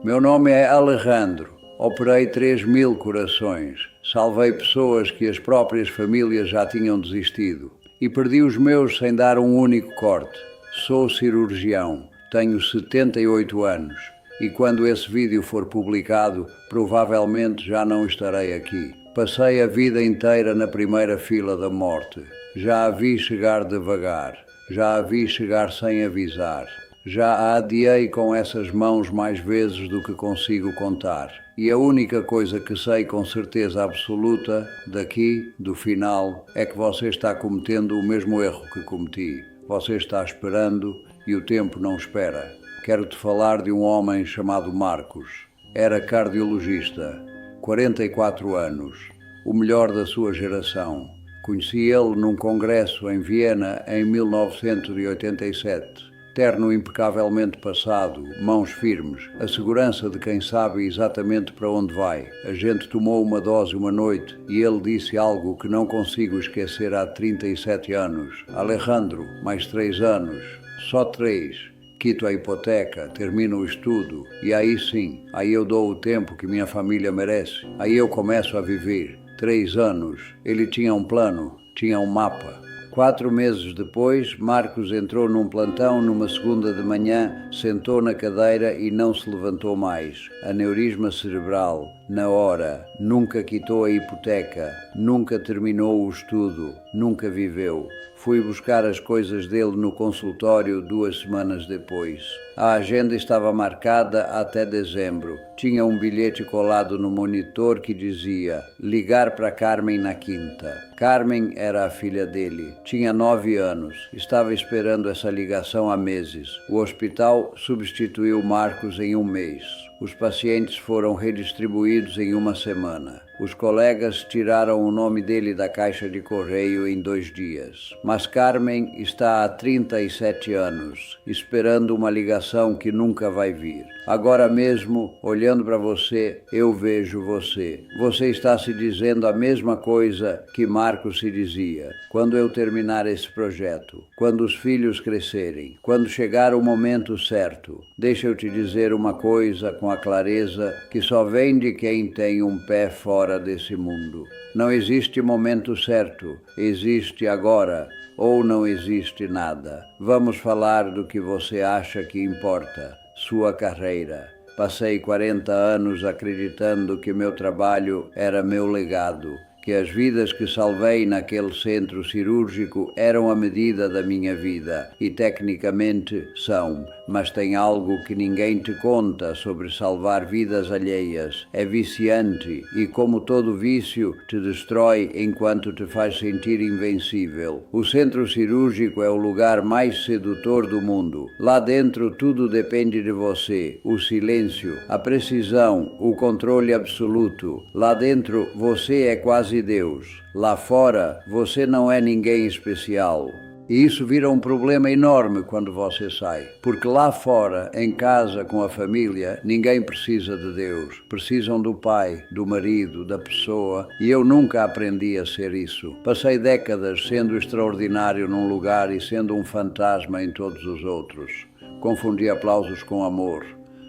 Meu nome é Alejandro. Operei 3.000 corações. Salvei pessoas que as próprias famílias já tinham desistido. E perdi os meus sem dar um único corte. Sou cirurgião. Tenho 78 anos. E quando esse vídeo for publicado, provavelmente já não estarei aqui. Passei a vida inteira na primeira fila da morte. Já a vi chegar devagar. Já a vi chegar sem avisar. Já a adiei com essas mãos mais vezes do que consigo contar. E a única coisa que sei com certeza absoluta, daqui, do final, é que você está cometendo o mesmo erro que cometi. Você está esperando e o tempo não espera. Quero-te falar de um homem chamado Marcos. Era cardiologista, 44 anos, o melhor da sua geração. Conheci ele num congresso em Viena em 1987. Terno impecavelmente passado, mãos firmes, a segurança de quem sabe exatamente para onde vai. A gente tomou uma dose uma noite e ele disse algo que não consigo esquecer há 37 anos. Alejandro, mais 3 anos, só 3. Quito a hipoteca, termino o estudo e aí sim, aí eu dou o tempo que minha família merece. Aí eu começo a viver. 3 anos. Ele tinha um plano, tinha um mapa. 4 meses depois, Marcos entrou num plantão numa segunda de manhã, sentou na cadeira e não se levantou mais. Aneurisma cerebral, na hora, nunca quitou a hipoteca, nunca terminou o estudo, nunca viveu. Fui buscar as coisas dele no consultório 2 semanas depois. A agenda estava marcada até dezembro. Tinha um bilhete colado no monitor que dizia: ligar para Carmen na quinta. Carmen era a filha dele. Tinha 9 anos. Estava esperando essa ligação há meses. O hospital substituiu Marcos em 1 mês. Os pacientes foram redistribuídos em 1 semana. Os colegas tiraram o nome dele da caixa de correio em 2 dias. Mas Carmen está há 37 anos, esperando uma ligação que nunca vai vir. Agora mesmo, olhando para você, eu vejo você. Você está se dizendo a mesma coisa que Marcos se dizia. Quando eu terminar esse projeto, quando os filhos crescerem, quando chegar o momento certo, deixa eu te dizer uma coisa com a clareza que só vem de quem tem um pé fora desse mundo. Não existe momento certo, existe agora, ou não existe nada. Vamos falar do que você acha que importa, sua carreira. Passei 40 anos acreditando que meu trabalho era meu legado, que as vidas que salvei naquele centro cirúrgico eram a medida da minha vida, e tecnicamente são, mas tem algo que ninguém te conta sobre salvar vidas alheias. É viciante e, como todo vício, te destrói enquanto te faz sentir invencível. O centro cirúrgico é o lugar mais sedutor do mundo. Lá dentro tudo depende de você, o silêncio, a precisão, o controle absoluto. Lá dentro você é quase Deus. Lá fora, você não é ninguém especial. E isso vira um problema enorme quando você sai. Porque lá fora, em casa, com a família, ninguém precisa de Deus. Precisam do pai, do marido, da pessoa. E eu nunca aprendi a ser isso. Passei décadas sendo extraordinário num lugar e sendo um fantasma em todos os outros. Confundi aplausos com amor.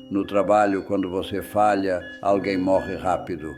No trabalho, quando você falha, alguém morre rápido.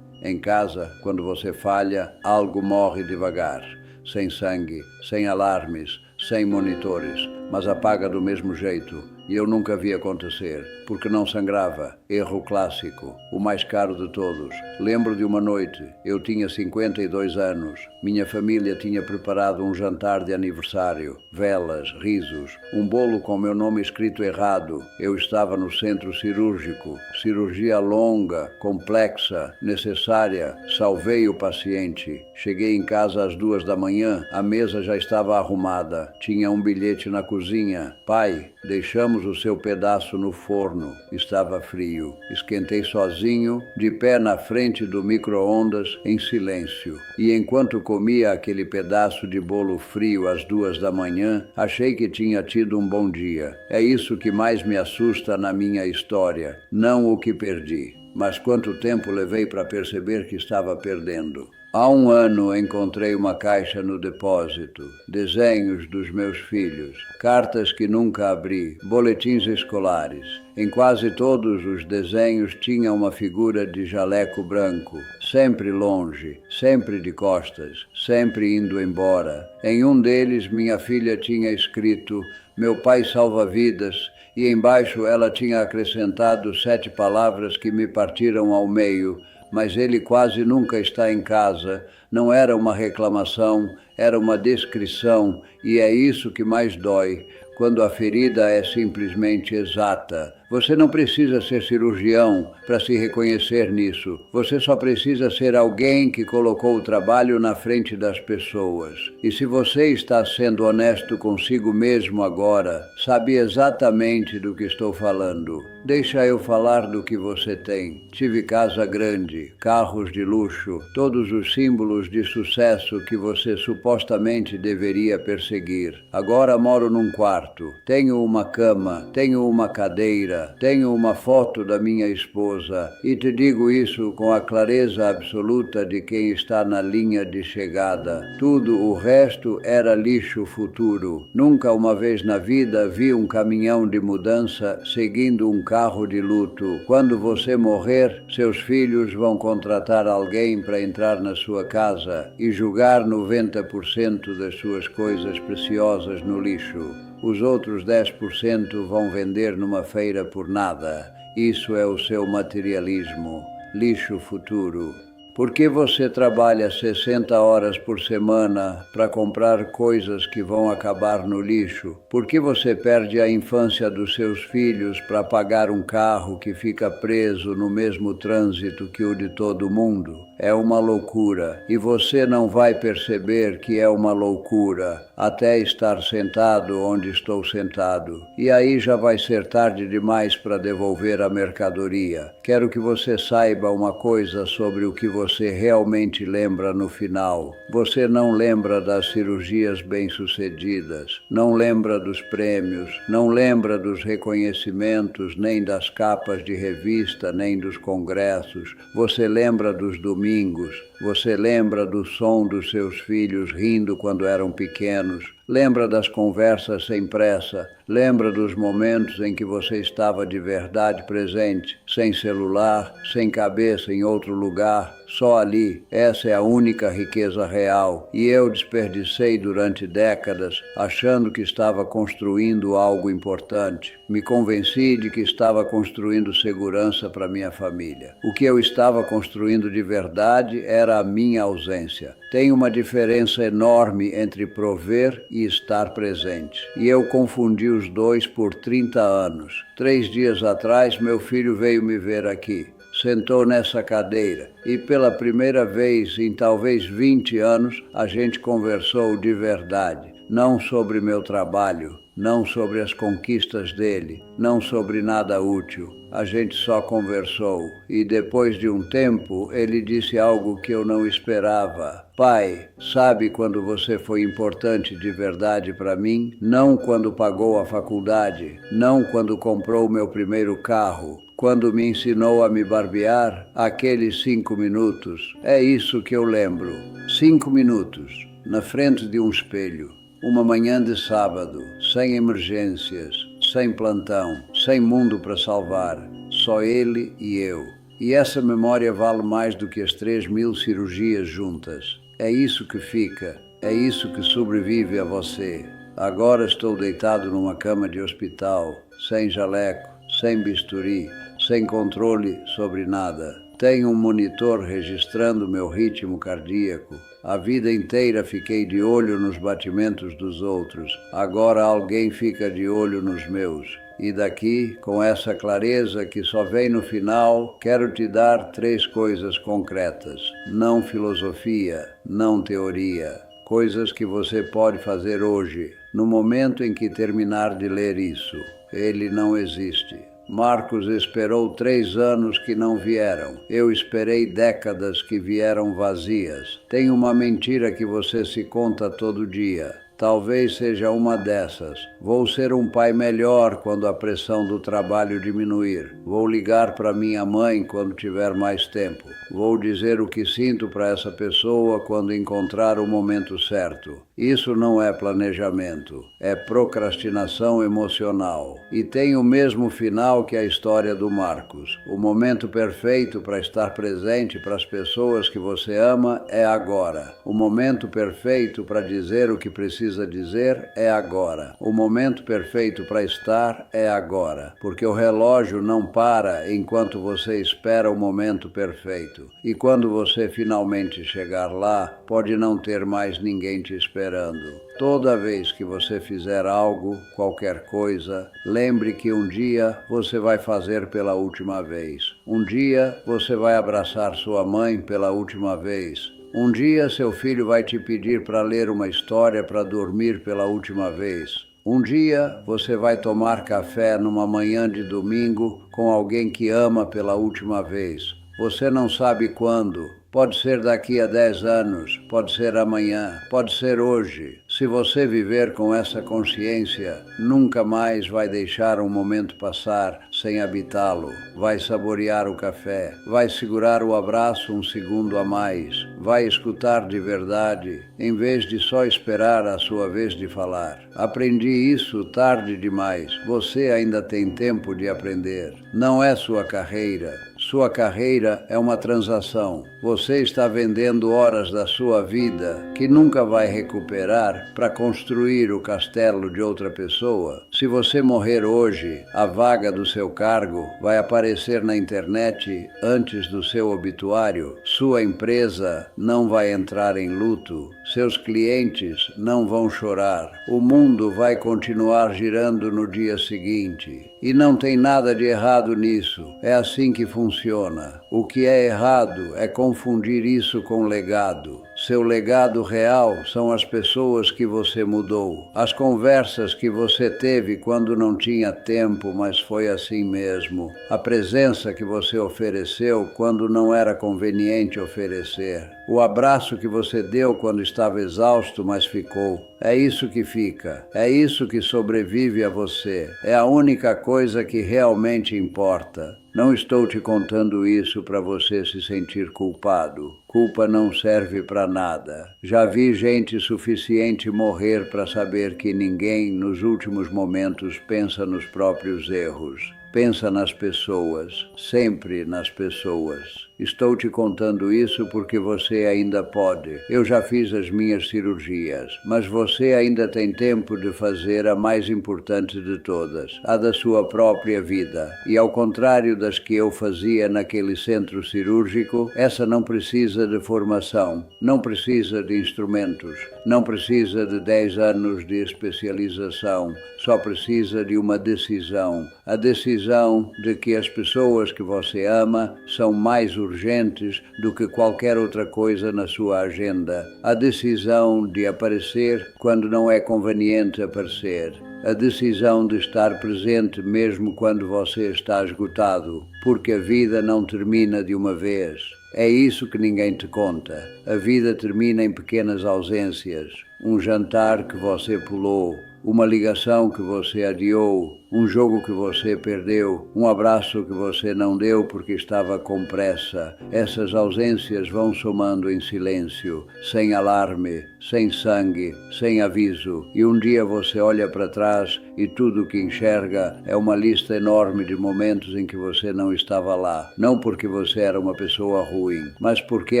Em casa, quando você falha, algo morre devagar, sem sangue, sem alarmes, sem monitores, mas apaga do mesmo jeito. E eu nunca vi acontecer, porque não sangrava. Erro clássico, o mais caro de todos. Lembro de uma noite, eu tinha 52 anos. Minha família tinha preparado um jantar de aniversário, velas, risos, um bolo com meu nome escrito errado. Eu estava no centro cirúrgico, cirurgia longa, complexa, necessária. Salvei o paciente. Cheguei em casa às 2 da manhã, a mesa já estava arrumada. Tinha um bilhete na cozinha. Pai, deixamos o seu pedaço no forno. Estava frio. Esquentei sozinho, de pé na frente do micro-ondas, em silêncio. E enquanto comia aquele pedaço de bolo frio às 2 da manhã, achei que tinha tido um bom dia. É isso que mais me assusta na minha história, não o que perdi, mas quanto tempo levei para perceber que estava perdendo. Há 1 ano encontrei uma caixa no depósito, desenhos dos meus filhos, cartas que nunca abri, boletins escolares. Em quase todos os desenhos tinha uma figura de jaleco branco, sempre longe, sempre de costas, sempre indo embora. Em um deles, minha filha tinha escrito: "Meu pai salva vidas", e embaixo ela tinha acrescentado 7 palavras que me partiram ao meio: "Mas ele quase nunca está em casa." Não era uma reclamação, era uma descrição, e é isso que mais dói, quando a ferida é simplesmente exata. Você não precisa ser cirurgião para se reconhecer nisso. Você só precisa ser alguém que colocou o trabalho na frente das pessoas. E se você está sendo honesto consigo mesmo agora, sabe exatamente do que estou falando. Deixa eu falar do que você tem. Tive casa grande, carros de luxo, todos os símbolos de sucesso que você supostamente deveria perseguir. Agora moro num quarto, tenho uma cama, tenho uma cadeira, tenho uma foto da minha esposa, e te digo isso com a clareza absoluta de quem está na linha de chegada. Tudo o resto era lixo futuro. Nunca uma vez na vida vi um caminhão de mudança seguindo um carro de luto. Quando você morrer, seus filhos vão contratar alguém para entrar na sua casa e jogar 90% das suas coisas preciosas no lixo. Os outros 10% vão vender numa feira por nada. Isso é o seu materialismo, lixo futuro. Por que você trabalha 60 horas por semana para comprar coisas que vão acabar no lixo? Por que você perde a infância dos seus filhos para pagar um carro que fica preso no mesmo trânsito que o de todo mundo? É uma loucura, e você não vai perceber que é uma loucura até estar sentado onde estou sentado. E aí já vai ser tarde demais para devolver a mercadoria. Quero que você saiba uma coisa sobre o que você realmente lembra no final. Você não lembra das cirurgias bem-sucedidas, não lembra dos prêmios, não lembra dos reconhecimentos, nem das capas de revista, nem dos congressos. Você lembra dos domingos, você lembra do som dos seus filhos rindo quando eram pequenos, lembra das conversas sem pressa, lembra dos momentos em que você estava de verdade presente, sem celular, sem cabeça em outro lugar, só ali. Essa é a única riqueza real. E eu desperdicei durante décadas achando que estava construindo algo importante. Me convenci de que estava construindo segurança para minha família. O que eu estava construindo de verdade era a minha ausência. Tem uma diferença enorme entre prover e estar presente. E eu confundi os dois por 30 anos. 3 dias atrás, meu filho veio me ver aqui. Sentou nessa cadeira e pela primeira vez em talvez 20 anos a gente conversou de verdade. Não sobre meu trabalho, não sobre as conquistas dele, não sobre nada útil. A gente só conversou e depois de um tempo ele disse algo que eu não esperava. Pai, sabe quando você foi importante de verdade para mim? Não quando pagou a faculdade, não quando comprou meu primeiro carro, quando me ensinou a me barbear, aqueles 5 minutos. É isso que eu lembro. 5 minutos, na frente de um espelho. Uma manhã de sábado, sem emergências, sem plantão, sem mundo para salvar. Só ele e eu. E essa memória vale mais do que as 3.000 cirurgias juntas. É isso que fica, é isso que sobrevive a você. Agora estou deitado numa cama de hospital, sem jaleco, sem bisturi, sem controle sobre nada. Tenho um monitor registrando meu ritmo cardíaco. A vida inteira fiquei de olho nos batimentos dos outros. Agora alguém fica de olho nos meus. E daqui, com essa clareza que só vem no final, quero te dar 3 coisas concretas. Não filosofia, não teoria. Coisas que você pode fazer hoje, no momento em que terminar de ler isso. Ele não existe. Marcos esperou 3 anos que não vieram. Eu esperei décadas que vieram vazias. Tem uma mentira que você se conta todo dia. Talvez seja uma dessas. Vou ser um pai melhor quando a pressão do trabalho diminuir. Vou ligar para minha mãe quando tiver mais tempo. Vou dizer o que sinto para essa pessoa quando encontrar o momento certo. Isso não é planejamento, é procrastinação emocional. E tem o mesmo final que a história do Marcos. O momento perfeito para estar presente para as pessoas que você ama é agora. O momento perfeito para dizer o que precisa dizer é agora. O momento perfeito para estar é agora. Porque o relógio não para enquanto você espera o momento perfeito. E quando você finalmente chegar lá, pode não ter mais ninguém te esperando. Toda vez que você fizer algo, qualquer coisa, lembre que um dia você vai fazer pela última vez. Um dia você vai abraçar sua mãe pela última vez. Um dia seu filho vai te pedir para ler uma história para dormir pela última vez. Um dia você vai tomar café numa manhã de domingo com alguém que ama pela última vez. Você não sabe quando. Pode ser daqui a 10 anos, pode ser amanhã, pode ser hoje. Se você viver com essa consciência, nunca mais vai deixar um momento passar sem habitá-lo. Vai saborear o café, vai segurar o abraço um segundo a mais, vai escutar de verdade, em vez de só esperar a sua vez de falar. Aprendi isso tarde demais. Você ainda tem tempo de aprender. Não é sua carreira. Sua carreira é uma transação. Você está vendendo horas da sua vida que nunca vai recuperar para construir o castelo de outra pessoa. Se você morrer hoje, a vaga do seu cargo vai aparecer na internet antes do seu obituário. Sua empresa não vai entrar em luto. Seus clientes não vão chorar. O mundo vai continuar girando no dia seguinte. E não tem nada de errado nisso. É assim que funciona. O que é errado é confundir isso com legado. Seu legado real são as pessoas que você mudou, as conversas que você teve quando não tinha tempo, mas foi assim mesmo, a presença que você ofereceu quando não era conveniente oferecer, o abraço que você deu quando estava exausto, mas ficou. É isso que fica, é isso que sobrevive a você, é a única coisa que realmente importa. Não estou te contando isso para você se sentir culpado. Culpa não serve para nada. Já vi gente suficiente morrer para saber que ninguém, nos últimos momentos, pensa nos próprios erros. Pensa nas pessoas, sempre nas pessoas. Estou te contando isso porque você ainda pode. Eu já fiz as minhas cirurgias, mas você ainda tem tempo de fazer a mais importante de todas, a da sua própria vida. E ao contrário das que eu fazia naquele centro cirúrgico, essa não precisa de formação, não precisa de instrumentos, não precisa de 10 anos de especialização, só precisa de uma decisão. A decisão de que as pessoas que você ama são mais urgentes do que qualquer outra coisa na sua agenda. A decisão de aparecer quando não é conveniente aparecer. A decisão de estar presente mesmo quando você está esgotado, porque a vida não termina de uma vez. É isso que ninguém te conta. A vida termina em pequenas ausências. Um jantar que você pulou, uma ligação que você adiou, um jogo que você perdeu, um abraço que você não deu porque estava com pressa. Essas ausências vão somando em silêncio, sem alarme, sem sangue, sem aviso. E um dia você olha para trás e tudo o que enxerga é uma lista enorme de momentos em que você não estava lá. Não porque você era uma pessoa ruim, mas porque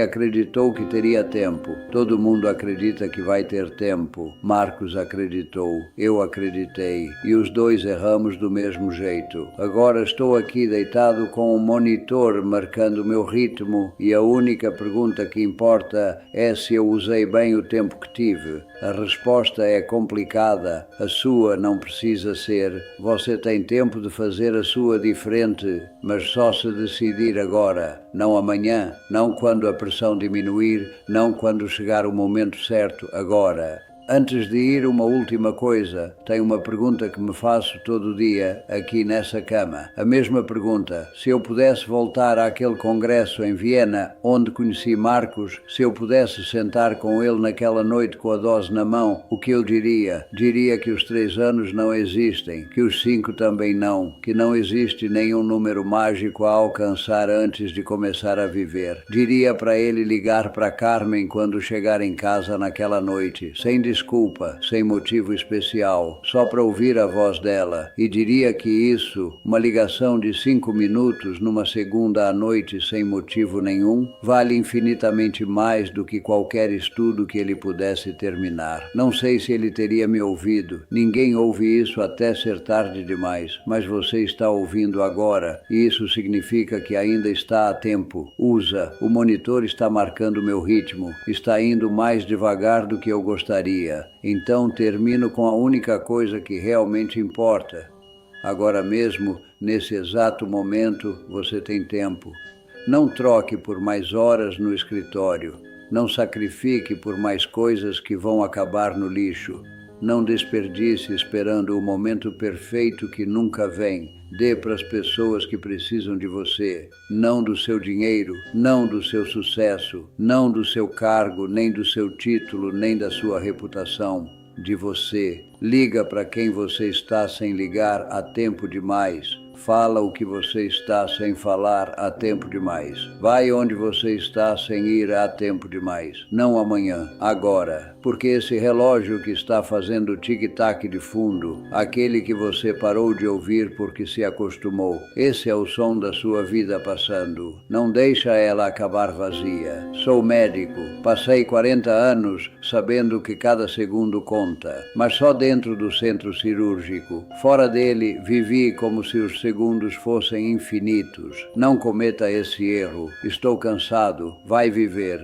acreditou que teria tempo. Todo mundo acredita que vai ter tempo. Marcos acreditou, eu acreditei, e os dois erramos do mesmo jeito. Agora estou aqui deitado com um monitor marcando o meu ritmo e a única pergunta que importa é se eu usei bem o tempo que tive. A resposta é complicada, a sua não precisa ser. Você tem tempo de fazer a sua diferente, mas só se decidir agora, não amanhã, não quando a pressão diminuir, não quando chegar o momento certo, agora. Antes de ir, uma última coisa. Tenho uma pergunta que me faço todo dia, aqui nessa cama. A mesma pergunta. Se eu pudesse voltar àquele congresso em Viena, onde conheci Marcos, se eu pudesse sentar com ele naquela noite com a dose na mão, o que eu diria? Diria que os 3 anos não existem, que os 5 também não, que não existe nenhum número mágico a alcançar antes de começar a viver. Diria para ele ligar para Carmen quando chegar em casa naquela noite, sem desculpa, sem motivo especial, só para ouvir a voz dela, e diria que isso, uma ligação de 5 minutos numa segunda à noite sem motivo nenhum, vale infinitamente mais do que qualquer estudo que ele pudesse terminar. Não sei se ele teria me ouvido, ninguém ouve isso até ser tarde demais, mas você está ouvindo agora, e isso significa que ainda está a tempo. Usa, o monitor está marcando meu ritmo, está indo mais devagar do que eu gostaria. Então termino com a única coisa que realmente importa. Agora mesmo, nesse exato momento, você tem tempo. Não troque por mais horas no escritório. Não sacrifique por mais coisas que vão acabar no lixo. Não desperdice esperando o momento perfeito que nunca vem. Dê para as pessoas que precisam de você, não do seu dinheiro, não do seu sucesso, não do seu cargo, nem do seu título, nem da sua reputação. De você. Liga para quem você está sem ligar há tempo demais. Fala o que você está sem falar há tempo demais. Vai onde você está sem ir há tempo demais. Não amanhã, agora. Porque esse relógio que está fazendo tic-tac de fundo, aquele que você parou de ouvir porque se acostumou, esse é o som da sua vida passando. Não deixa ela acabar vazia. Sou médico. Passei 40 anos sabendo que cada segundo conta, mas só dentro do centro cirúrgico. Fora dele, vivi como se os segundos fossem infinitos. Não cometa esse erro. Estou cansado. Vai viver.